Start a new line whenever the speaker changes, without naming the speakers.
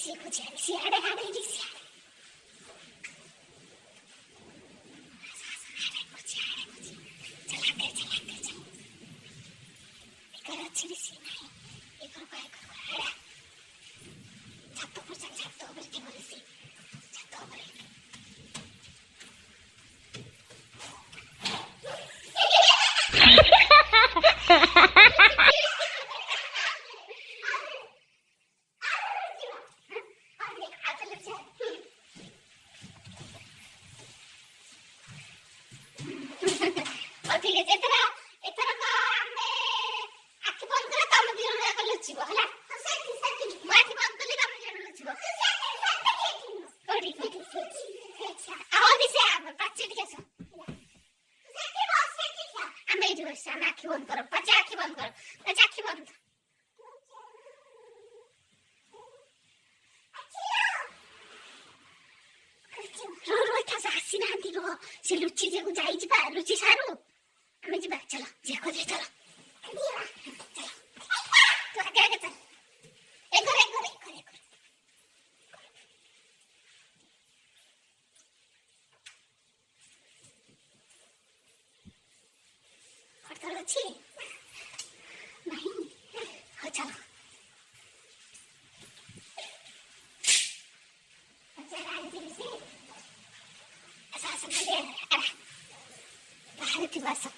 ସିଆଡେ ଆଡେ ସିଆଡେ आखी बंद करो बच्चा आखी बंद करो बच्चा आखी बंद आसी ना से लुचि जे को जाई जिबा लुचि सारू हमें जिबा चलो जे को जे चलो चलो तो आगे आगे चल एक और अच्छी नहीं हो चलो बस